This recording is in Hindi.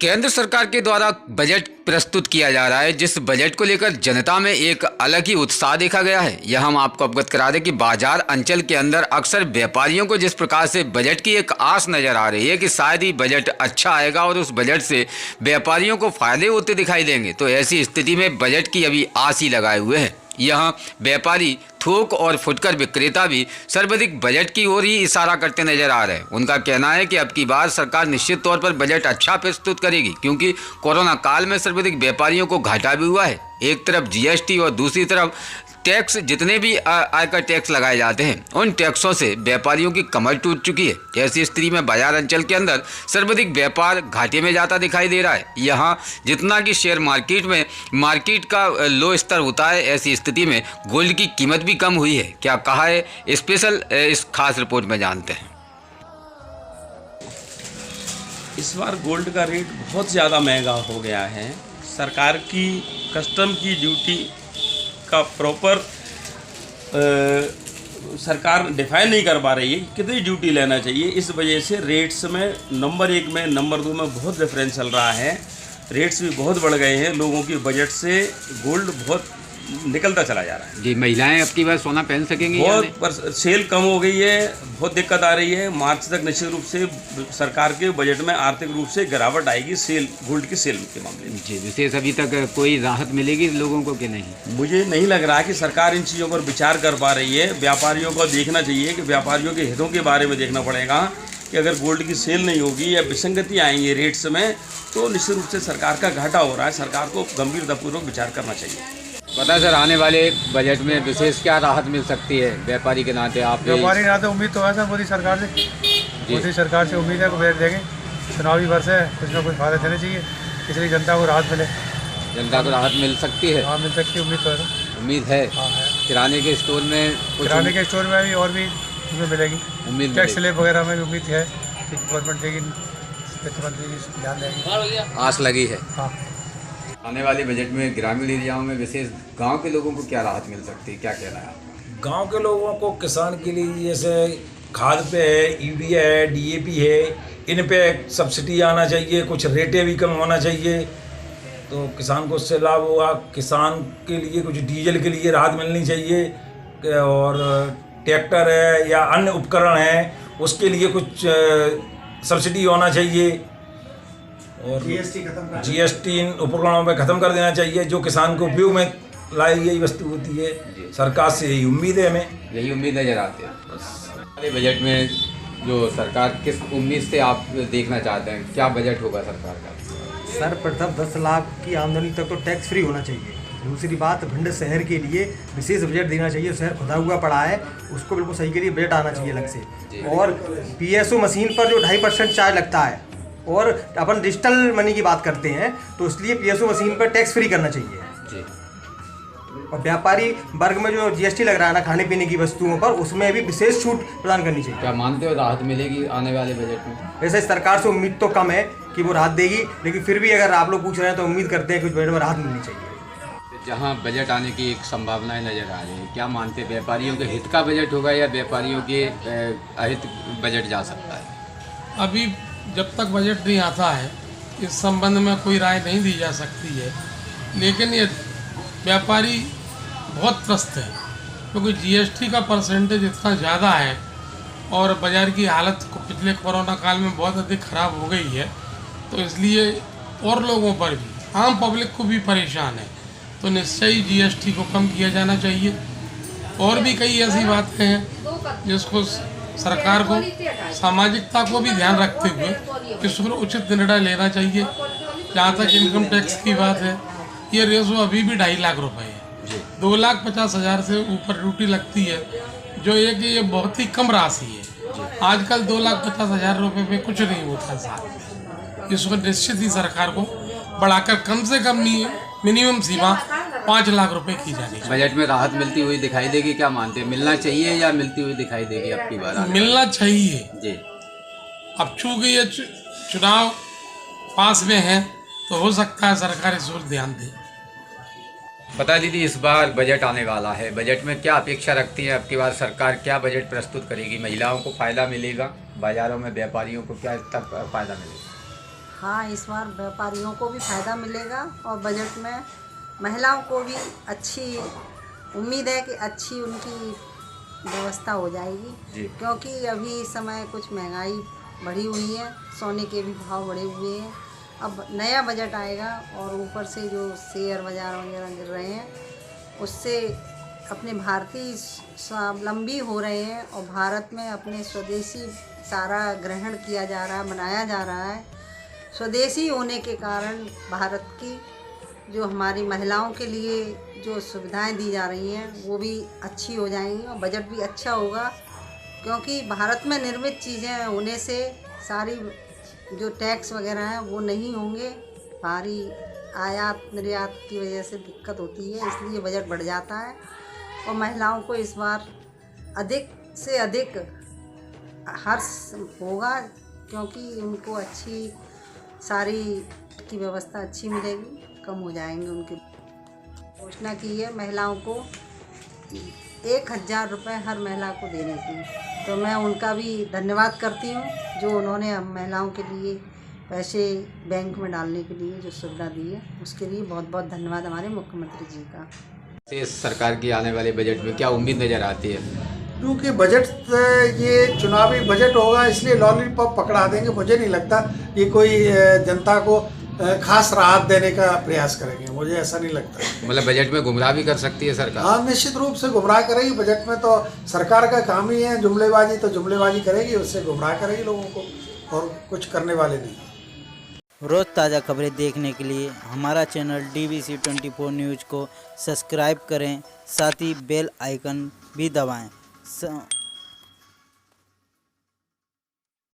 केंद्र सरकार के द्वारा बजट प्रस्तुत किया जा रहा है, जिस बजट को लेकर जनता में एक अलग ही उत्साह देखा गया है। यह हम आपको अवगत करा दें कि बाजार अंचल के अंदर अक्सर व्यापारियों को जिस प्रकार से बजट की एक आस नज़र आ रही है कि शायद ही बजट अच्छा आएगा और उस बजट से व्यापारियों को फायदे होते दिखाई देंगे, तो ऐसी स्थिति में बजट की अभी आस ही लगाए हुए हैं। यहाँ व्यापारी, थोक और फुटकर विक्रेता भी सर्वाधिक बजट की ओर ही इशारा करते नजर आ रहे हैं। उनका कहना है कि अब की बार सरकार निश्चित तौर पर बजट अच्छा प्रस्तुत करेगी, क्योंकि कोरोना काल में सर्वाधिक व्यापारियों को घाटा भी हुआ है। एक तरफ जीएसटी और दूसरी तरफ टैक्स, जितने भी आयकर टैक्स लगाए जाते हैं उन टैक्सों से व्यापारियों की कमर टूट चुकी है। ऐसी स्थिति में बाजार अंचल के अंदर सर्वाधिक व्यापार घाटे में जाता दिखाई दे रहा है। यहाँ जितना कि शेयर मार्केट का लो स्तर होता है, ऐसी स्थिति में गोल्ड की कीमत भी कम हुई है। क्या कहा है स्पेशल इस खास रिपोर्ट में जानते हैं। इस बार गोल्ड का रेट बहुत ज़्यादा महंगा हो गया है। सरकार की कस्टम की ड्यूटी का प्रॉपर सरकार डिफाइन नहीं कर पा रही है कितनी ड्यूटी लेना चाहिए। इस वजह से रेट्स में नंबर 1 में नंबर 2 में बहुत डिफरेंस चल रहा है। रेट्स भी बहुत बढ़ गए हैं। लोगों की बजट से गोल्ड बहुत निकलता चला जा रहा है। जी, महिलाएं अब की बार सोना पहन सकेंगी? बहुत पर सेल कम हो गई है, बहुत दिक्कत आ रही है। मार्च तक निश्चित रूप से सरकार के बजट में आर्थिक रूप से गिरावट आएगी सेल, गोल्ड की सेल के मामले में। जी, विशेष अभी तक कोई राहत मिलेगी लोगों को कि नहीं? मुझे नहीं लग रहा है कि सरकार इन चीज़ों पर विचार कर पा रही है। व्यापारियों को देखना चाहिए कि व्यापारियों के हितों के बारे में देखना पड़ेगा कि अगर गोल्ड की सेल नहीं होगी या विसंगति आएंगी रेट्स में, तो निश्चित रूप से सरकार का घाटा हो रहा है। सरकार को गंभीरतापूर्वक विचार करना चाहिए। पता सर, आने वाले बजट में विशेष क्या राहत मिल सकती है व्यापारी के नाते? आप व्यापारी के नाते उम्मीद तो है सर मोदी सरकार से उम्मीद है कि बजट देंगे। चुनावी वर्ष है, कुछ ना कुछ फायदा देने चाहिए, इसलिए जनता को राहत मिले। जनता को राहत मिल सकती है? हाँ, मिल सकती है, उम्मीद तो है। उम्मीद है? हाँ है। किराने के स्टोर में भी और भी उम्मीद मिलेगी। उम्मीद टैक्स स्लैब वगैरह में भी उम्मीद है कि गवर्नमेंट देगी, मुख्यमंत्री जी ध्यान देंगे। आस लगी है। हाँ। आने वाले बजट में ग्रामीण एरियाओं में विशेष गांव के लोगों को क्या राहत मिल सकती है, क्या कहना है आपका? गांव के लोगों को किसान के लिए जैसे खाद पे है, यूरिया है, डीएपी है, इन पे सब्सिडी आना चाहिए, कुछ रेटें भी कम होना चाहिए, तो किसान को उससे लाभ होगा। किसान के लिए कुछ डीजल के लिए राहत मिलनी चाहिए, और ट्रैक्टर है या अन्य उपकरण है उसके लिए कुछ सब्सिडी होना चाहिए, और जीएसटी इन उपकरणों में ख़त्म कर देना चाहिए जो किसान को उपयोग में लाई गई वस्तु होती है। सरकार से यही उम्मीद है, हमें यही उम्मीद नजर आती है। बजट में जो सरकार किस उम्मीद से आप देखना चाहते हैं, क्या बजट होगा सरकार का? सर, प्रथम 10 लाख की आमदनी तक तो टैक्स फ्री होना चाहिए। दूसरी बात, भिंड शहर के लिए विशेष बजट देना चाहिए। शहर खुदा हुआ पड़ा है, उसको बिल्कुल सही के लिए बजट आना चाहिए अलग से। और पीएसओ मशीन पर जो 2.5% चार्ज लगता है, और अपन डिजिटल मनी की बात करते हैं, तो इसलिए पीएसओ मशीन पर टैक्स फ्री करना चाहिए जी। और व्यापारी वर्ग में जो जीएसटी लग रहा है ना खाने पीने की वस्तुओं पर, उसमें भी विशेष छूट प्रदान करनी चाहिए। क्या मानते हो राहत मिलेगी आने वाले बजट में? वैसे सरकार से उम्मीद तो कम है कि वो राहत देगी, लेकिन फिर भी अगर आप लोग पूछ रहे हैं तो उम्मीद करते हैं कि कुछ बजट में राहत मिलनी चाहिए। जहाँ बजट आने की एक संभावनाएं नजर आ रही है, क्या मानते हैं व्यापारियों के हित का बजट होगा या व्यापारियों के अहित बजट जा सकता है? अभी जब तक बजट नहीं आता है इस संबंध में कोई राय नहीं दी जा सकती है, लेकिन ये व्यापारी बहुत त्रस्त है, क्योंकि जीएसटी का परसेंटेज इतना ज़्यादा है और बाज़ार की हालत पिछले कोरोना काल में बहुत अधिक ख़राब हो गई है, तो इसलिए और लोगों पर भी, आम पब्लिक को भी परेशान है, तो निश्चय ही जीएसटी को कम किया जाना चाहिए। और भी कई ऐसी बातें हैं जिसको सरकार को सामाजिकता को भी ध्यान रखते हुए इस पर उचित निर्णय लेना चाहिए। जहाँ तक इनकम टैक्स की बात है, ये रेशो अभी भी 2.5 लाख रुपए है। 2,50,000 से ऊपर ड्यूटी लगती है, जो ये बहुत ही कम राशि है। आजकल 2,50,000 रुपये में कुछ नहीं होता साल में। इसको निश्चित ही सरकार को बढ़ाकर कम से कम मिनिमम सीमा 5 लाख रुपए की जानी चाहिए। बजट में राहत मिलती हुई दिखाई देगी, क्या मानते हैं? मिलना चाहिए या मिलती हुई दिखाई देगी अब की बार? मिलना चाहिए जी। अब चूंकि ये चुनाव पास में है, तो हो सकता है सरकार इस ओर ध्यान दे। पता दीदी, इस बार बजट आने वाला है, बजट में क्या अपेक्षा रखती है अब की बार सरकार? क्या बजट प्रस्तुत करेगी? महिलाओं को फायदा मिलेगा? बाजारों में व्यापारियों को क्या तक फायदा मिलेगा? हाँ, इस बार व्यापारियों को भी फ़ायदा मिलेगा और बजट में महिलाओं को भी अच्छी उम्मीद है कि अच्छी उनकी व्यवस्था हो जाएगी, क्योंकि अभी इस समय कुछ महंगाई बढ़ी हुई है, सोने के भी भाव बढ़े हुए हैं। अब नया बजट आएगा और ऊपर से जो शेयर बाज़ार वगैरह गिर रहे हैं उससे अपने भारतीय स्वावलंबी हो रहे हैं और भारत में अपने स्वदेशी सारा ग्रहण किया जा रहा है, बनाया जा रहा है। स्वदेशी होने के कारण भारत की जो हमारी महिलाओं के लिए जो सुविधाएं दी जा रही हैं वो भी अच्छी हो जाएंगी और बजट भी अच्छा होगा, क्योंकि भारत में निर्मित चीज़ें होने से सारी जो टैक्स वगैरह हैं वो नहीं होंगे। भारी आयात निर्यात की वजह से दिक्कत होती है, इसलिए बजट बढ़ जाता है और महिलाओं को इस बार अधिक से अधिक हर्ष होगा, क्योंकि उनको अच्छी सारी की व्यवस्था अच्छी मिलेगी, कम हो जाएंगे उनकी। घोषणा की है महिलाओं को 1000 रुपये हर महिला को देने की, तो मैं उनका भी धन्यवाद करती हूँ जो उन्होंने हम महिलाओं के लिए पैसे बैंक में डालने के लिए जो सुविधा दी है, उसके लिए बहुत बहुत धन्यवाद हमारे मुख्यमंत्री जी का। इस सरकार की आने वाले बजट में क्या उम्मीद नज़र आती है? क्योंकि बजट ये चुनावी बजट होगा, इसलिए लॉलीपॉप पकड़ा देंगे। मुझे नहीं लगता ये कोई जनता को खास राहत देने का प्रयास करेंगे, मुझे ऐसा नहीं लगता। मतलब बजट में गुमराह भी कर सकती है सरकार? हाँ, निश्चित रूप से गुमराह करेगी। बजट में तो सरकार का काम ही है जुमलेबाजी, तो जुमलेबाजी करेगी, उससे गुमराह करेगी लोगों को, और कुछ करने वाले नहीं। रोज़ ताज़ा खबरें देखने के लिए हमारा चैनल DVC 24 न्यूज़ को सब्सक्राइब करें, साथ ही बेल आइकन भी दबाएं।